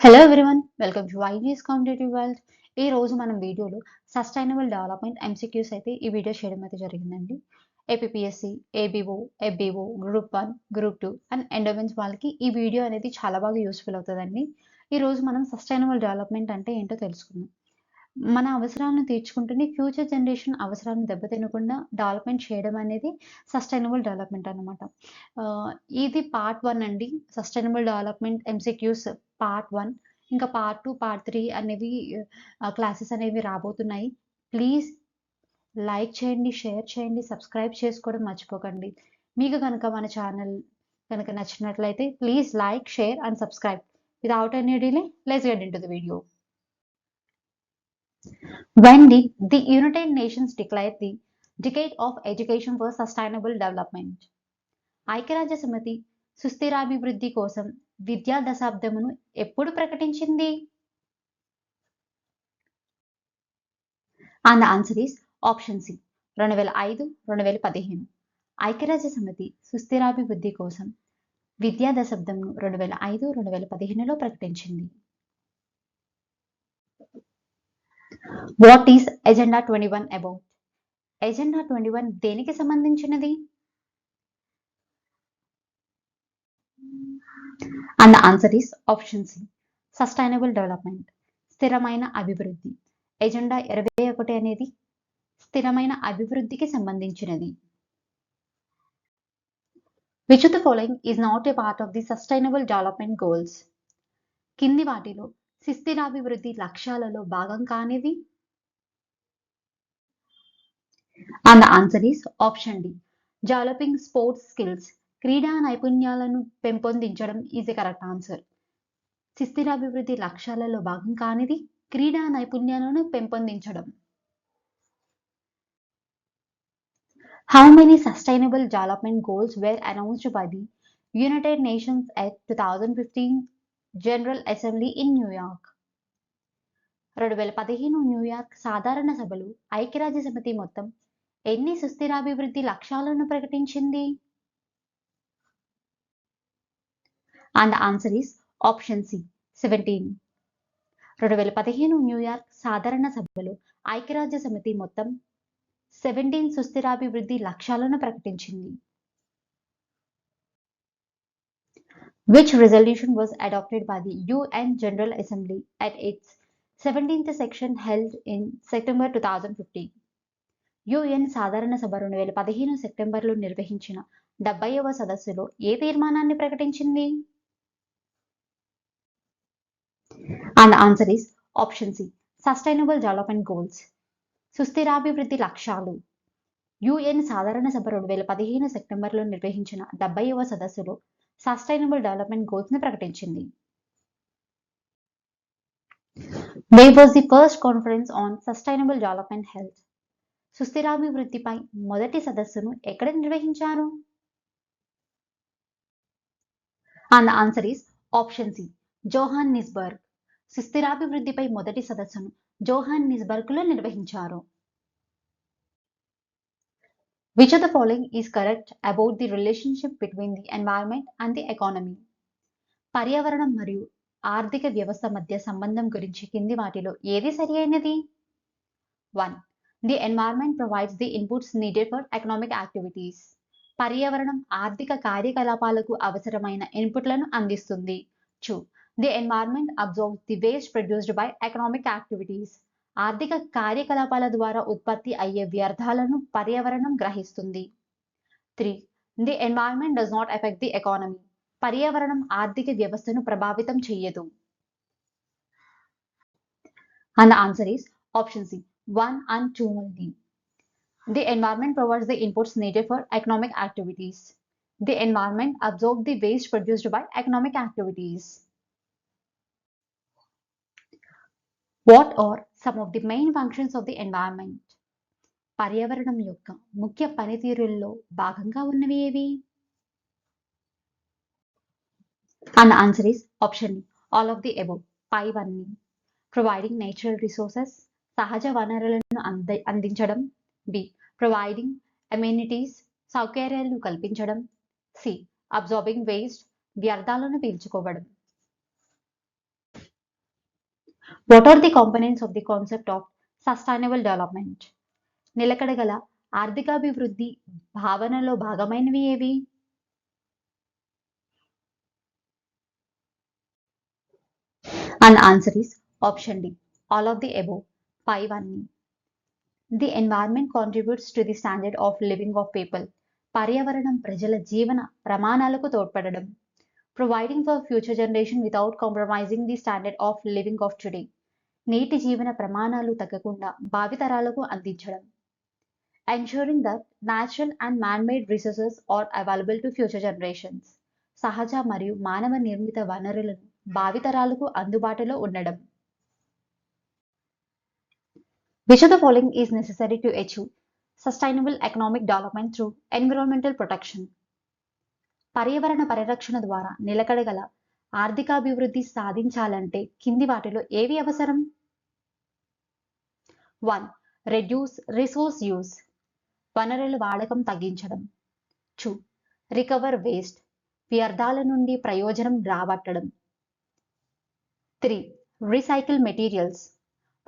Hello everyone, welcome to IVS competitive world. ఈ రోజు మనం వీడియోలో సస్టైనబుల్ డెవలప్మెంట్ ఎంసీక్యూస్ అయితే ఈ వీడియో చేయడం అయితే జరిగిందండి. APPSC, ABO, FBO, group 1, group 2 and endowments వాళ్ళకి ఈ వీడియో అనేది చాలా బాగా యూస్ఫుల్ అవుతుందండి. ఈ రోజు మనం సస్టైనబుల్ డెవలప్మెంట్ అంటే ఏంటో తెలుసుకుందాం. మన అవసరాలను తీర్చుకుంటూనే ఫ్యూచర్ జనరేషన్ అవసరాలను దెబ్బతినకుండా డెవలప్మెంట్ చేయడం అనేది సస్టైనబుల్ డెవలప్మెంట్ అనమాట. ఇది పార్ట్ 1 అండి. Sustainable development MCQs part 1. ఇంకా పార్ట్ 2, పార్ట్ 3 అనేవి క్లాసెస్ అనేవి రాబోతున్నాయి. ప్లీజ్ లైక్ చేయండి, షేర్ చేయండి, సబ్స్క్రైబ్ చేసుకోవడం మర్చిపోకండి. మీకు గనుక మన ఛానల్ గనుక నచ్చినట్లయితే please like, share and subscribe. Without any delay, let's get into the video. When did the United Nations declare the Decade of Education for Sustainable Development? ఐక్యరాజ్య సమితి సుస్థిరాభివృద్ధి కోసం విద్యా దశాబ్దమును ఎప్పుడు ప్రకటించింది? And the answer is option C, 2005, 2015. ఐక్యరాజ్య సమితి సుస్థిరాభివృద్ధి కోసం విద్యా దశాబ్దమును 2005, 2015లో ప్రకటించింది. What is agenda 21 about? Agenda 21 దేనికి సంబంధించినది? And the answer is option C, sustainable development, స్థిరమైన అభివృద్ధి. ఎజెండా 21 అనేది స్థిరమైన అభివృద్ధికి సంబంధించినది. Which of the following is not a part of the sustainable development goals? కింది వాటిలో సుస్థిరాభివృద్ధి లక్ష్యాలలో భాగం కానిది? And the answer is option D, developing sports skills. క్రీడా నైపుణ్యాలను పెంపొందించడం ఈజ్ ఎ కరెక్ట్ ఆన్సర్. సుస్థిరాభివృద్ధి లక్ష్యాలలో భాగం కానిది క్రీడా నైపుణ్యాలను పెంపొందించడం. How many sustainable development goals were announced by the United Nations at 2015 General Assembly in New York? 2015 New York సాధారణ సభలో ఐక్యరాజ్య సమితి మొత్తం ఎన్ని సుస్థిరాభివృద్ధి లక్ష్యాలను ప్రకటించింది? And the answer is option C, 17. 2015 New York సాధారణ సభలో ఐక్యరాజ్య సమితి మొత్తం 17 సుస్థిరాభివృద్ధి లక్ష్యాలను ప్రకటించింది. Which resolution was adopted by the UN General Assembly at its 17th section held in September 2015? UN సాధారణ సభ 2015 సెప్టెంబర్లో నిర్వహించిన 70వ సదస్సులో ఏ తీర్మానాన్ని ప్రకటించింది? And the answer is option C, sustainable development goals, సుస్థిరాభివృద్ధి లక్ష్యాలు. యుఎన్ సాధారణ సభ 2015 సెప్టెంబర్లో నిర్వహించిన 70వ సదస్సులో సస్టైనబుల్ డెవలప్మెంట్ గోల్స్ ని ప్రకటించింది. Where was the first conference on sustainable development held? సుస్థిరాభివృద్ధిపై మొదటి సదస్సును ఎక్కడ నిర్వహించారు? And the answer is option C, జోహాన్నిస్బర్గ్. సుస్థిరాభివృద్ధిపై మొదటి సదస్సును జోహాన్నిస్బర్గ్లో నిర్వహించారు. Which of the following is correct about the relationship between the environment and the economy? పర్యావరణం మరియు ఆర్థిక వ్యవస్థ మధ్య సంబంధం గురించి కింది వాటిలో ఏది సరియైనది? 1. The environment provides the inputs needed for economic activities. పర్యావరణం ఆర్థిక కార్యకలాపాలకు అవసరమైన ఇన్పుట్లను అందిస్తుంది. 2. The environment absorbs the waste produced by economic activities. ఆర్థిక కార్యకలాపాల ద్వారా ఉత్పత్తి అయ్యే వ్యర్థాలను పర్యావరణం గ్రహిస్తుంది. 3. The environment does not affect the economy. పర్యావరణం ఆర్థిక వ్యవస్థను ప్రభావితం చేయదు. And the answer is option C, 1 and 2 only. The environment provides the inputs needed for economic activities. The environment absorbs the waste produced by economic activities. What are some of the main functions of the environment? పర్యావరణం యొక్క ముఖ్య పనితీరుల్లో భాగంగా ఉన్నవి ఏవి? And the answer is option D, all of the above, పైవన్నీ. Providing natural resources, సహజ వనరులను అందించడం. B, providing amenities, సౌకర్యాలను కల్పించడం. C, absorbing waste, వ్యర్థాలను పీల్చుకోవడం. What are the components of the concept of sustainable development? నిలకడగల ఆర్థికాభివృద్ధి భావనలో భాగమైనవి ఏవి? And the answer is option D, all of the above. పైవన్నీ. The environment contributes to the standard of living of people. పర్యావరణం ప్రజల జీవన ప్రమాణాలకు తోడ్పడడం. Providing for future generation without compromising the standard of living of today. నేటి జీవన ప్రమాణాలు తగ్గకుండా భావితరాలకు అందించడం. Ensuring that natural and man-made resources are available to future generations. సహజ మరియు మానవ నిర్మిత వనరులను భావితరాలకు అందుబాటులో ఉండడం. Which of the following is necessary to achieve sustainable economic development through environmental protection? పర్యావరణ పరిరక్షణ ద్వారా నిలకడగల ఆర్థికాభివృద్ధి సాధించాలంటే కింది వాటిలో ఏవి అవసరం? 1. Reduce resource use. వనరుల వాడకం తగ్గించడం. 2. Recover waste. వ్యర్థాల నుండి ప్రయోజనం రాబట్టడం. 3. Recycle materials.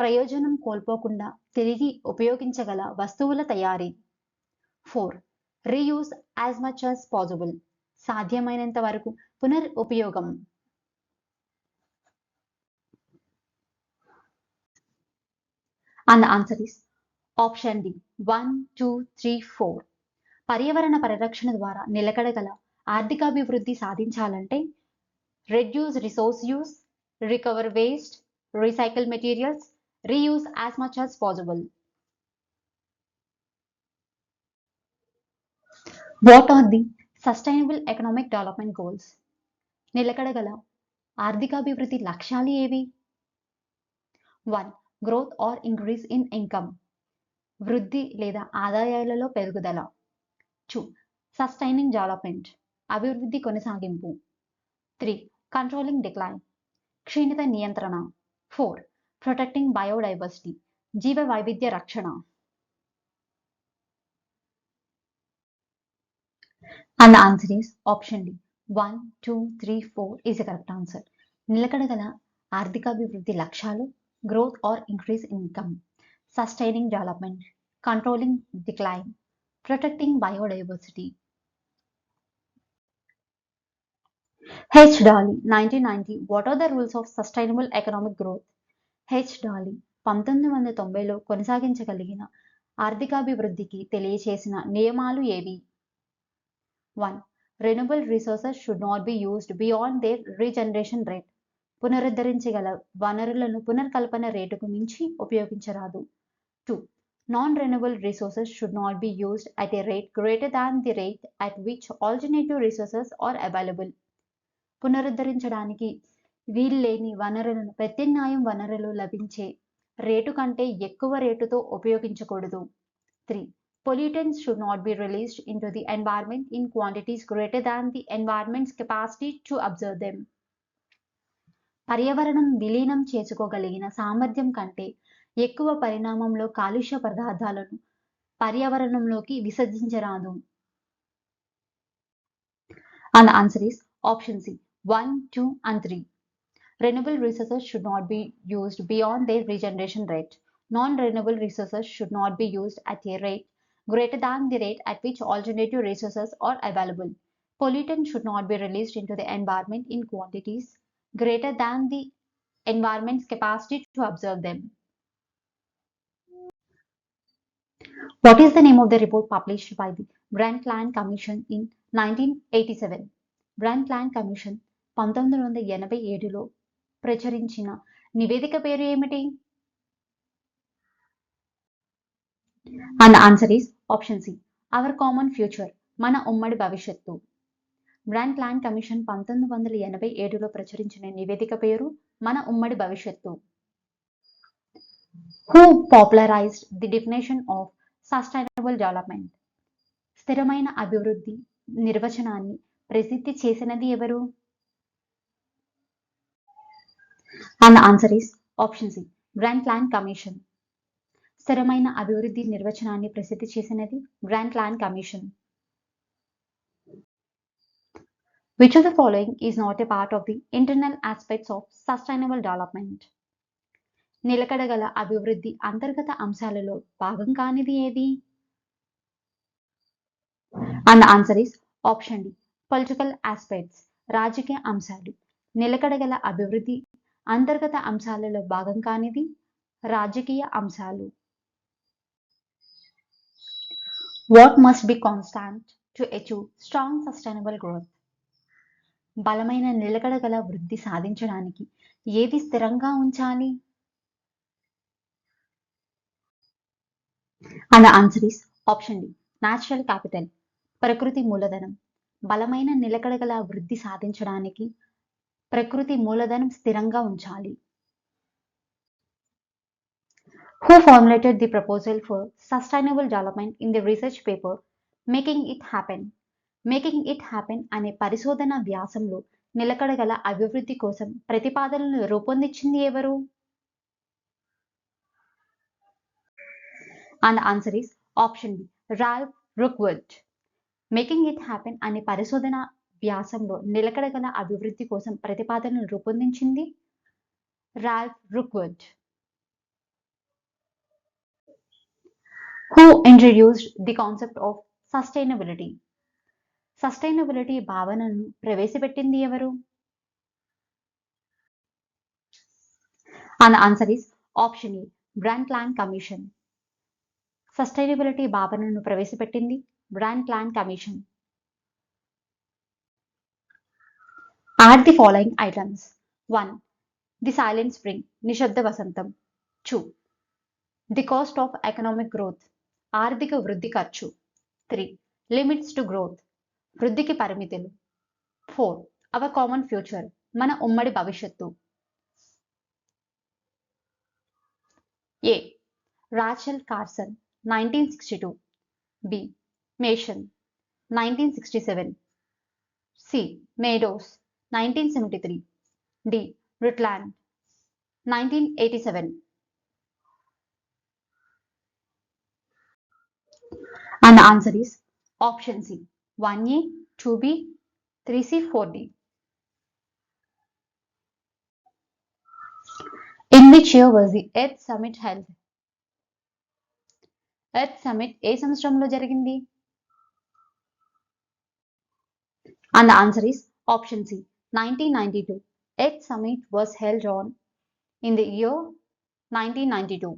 ప్రయోజనం కోల్పోకుండా తిరిగి ఉపయోగించగల వస్తువుల తయారీ. 4. Reuse as much as possible. సాధ్యమైనంత వరకు పునరుపయోగం. And the answer is option D, 1, 2, 3, 4. పర్యావరణ పరిరక్షణ ద్వారా నిలకడగల ఆర్థికాభివృద్ధి సాధించాలంటే reduce resource use, recover waste, recycle materials, reuse as much as possible. What are the sustainable economic development goals? నిలకడగల ఆర్థికాభివృద్ధి లక్ష్యాలు ఏవి? 1. Growth or increase in income. వృద్ధి లేదా ఆదాయాలలో పెరుగుదల. 2. Sustaining development. అభివృద్ధి కొనసాగింపు. 3. Controlling decline. క్షీణత నియంత్రణ. 4. Protecting biodiversity. జీవ వైవిధ్య రక్షణ. And the answer is option D, 1, 2, 3, 4 is the correct answer. నిలకడగల ఆర్థికాభివృద్ధి లక్ష్యాలు growth or increase in income, sustaining development, controlling decline, protecting biodiversity. H. Dawley, 1990. What are the rules of sustainable economic growth? H. Dawley 1990లో కొనసాగించగలిగిన ఆర్థికాభివృద్ధికి తెలియచేసిన నియమాలు ఏవి? 1. Renewable resources should not be used beyond their regeneration rate. పునరుద్ధరించగల వనరులను పునర్కల్పన రేటుకు మించి ఉపయోగించరాదు. 2. Non-renewable resources should not be used at a rate greater than the rate at which alternative resources are available. పునరుద్ధరించడానికి వీల్లేని వనరులను ప్రత్యామ్నాయం వనరులు లభించే రేటు కంటే ఎక్కువ రేటుతో ఉపయోగించకూడదు. 3. Pollutants should not be released into the environment in quantities greater than the environment's capacity to absorb them. పర్యావరణం విలీనం చేసుకోగలిగిన సామర్థ్యం కంటే ఎక్కువ పరిమాణంలో కాలుష్య పదార్థాలను పర్యావరణంలోకి విసర్జించరాదు. And the answer is option C, 1, 2 and 3. Renewable resources should not be used beyond their regeneration rate. Non-renewable resources should not be used at a rate greater than the rate at which alternative resources are available. Pollutants should not be released into the environment in quantities greater than the environment's capacity to absorb them. What is the name of the report published by the Brundtland Commission in 1987? Brundtland Commission 1987లో ప్రచురించిన నివేదిక పేరు ఏమిటి? And the answer is option C, Our Common Future, మన ఉమ్మడి భవిష్యత్తు. Brundtland Commission 1987లో ప్రచురించిన నివేదిక పేరు మన ఉమ్మడి భవిష్యత్తు. Who popularized the definition of sustainable development? స్థిరమైన అభివృద్ధి నిర్వచనాన్ని ప్రసిద్ధి చేసినది ఎవరు? And the answer is option C, Brundtland Commission. స్థిరమైన అభివృద్ధి నిర్వచనాన్ని ప్రసిద్ధి చేసినది Brundtland Commission. Which of the following is not a part of the internal aspects of sustainable development? నిలకడగల అభివృద్ధి అంతర్గత అంశాలలో భాగం కానిది ఏది? And answer is option D political aspects, రాజకీయ అంశాలు. నిలకడగల అభివృద్ధి అంతర్గత అంశాలలో భాగం కానిది రాజకీయ అంశాలు. What must be constant to achieve strong sustainable growth? బలమైన నిలకడగల వృద్ధి సాధించడానికి ఏది స్థిరంగా ఉంచాలి? And answer is option D natural capital, ప్రకృతి మూలధనం. బలమైన నిలకడగల వృద్ధి సాధించడానికి ప్రకృతి మూలధనం స్థిరంగా ఉంచాలి. Who formulated the proposal for sustainable development in the research paper Making It Happen? Making It Happen అనే పరిశోధన వ్యాసంలో నిలకడగల అభివృద్ధి కోసం ప్రతిపాదనలు రూపొందించింది ఎవరు? And answer is option B Ralph Rookwood. Making it happen అనే పరిశోధన వ్యాసంలో నిలకడగల అభివృద్ధి కోసం ప్రతిపాదనలు రూపొందించింది Ralph Rookwood. Who introduced the concept of sustainability? Sustainability భావనను ప్రవేశపెట్టింది ఎవరు? And answer is option A Brundtland Commission. Sustainability భావనను ప్రవేశపెట్టింది Brundtland Commission. Add the following items. 1. The silent spring, నిశ్శబ్ద వసంతం. 2. The cost of economic growth, ఆర్థిక వృద్ధి ఖర్చు. 3. Limits to growth, వృద్ధికి పరిమితులు. 4. Our common future, మన ఉమ్మడి భవిష్యత్తు. A. Rachel Carson 1962. B. మేషన్ 1967. C. Meadows 1973. D. రుట్లాండ్ 1987. And the answer is option C 1A, 2B, 3C, 4D. In which year was the Earth Summit held? Earth Summit ఏ సంవత్సరంలో జరిగింది? And the answer is option C 1992. Earth Summit was held on in the year 1992.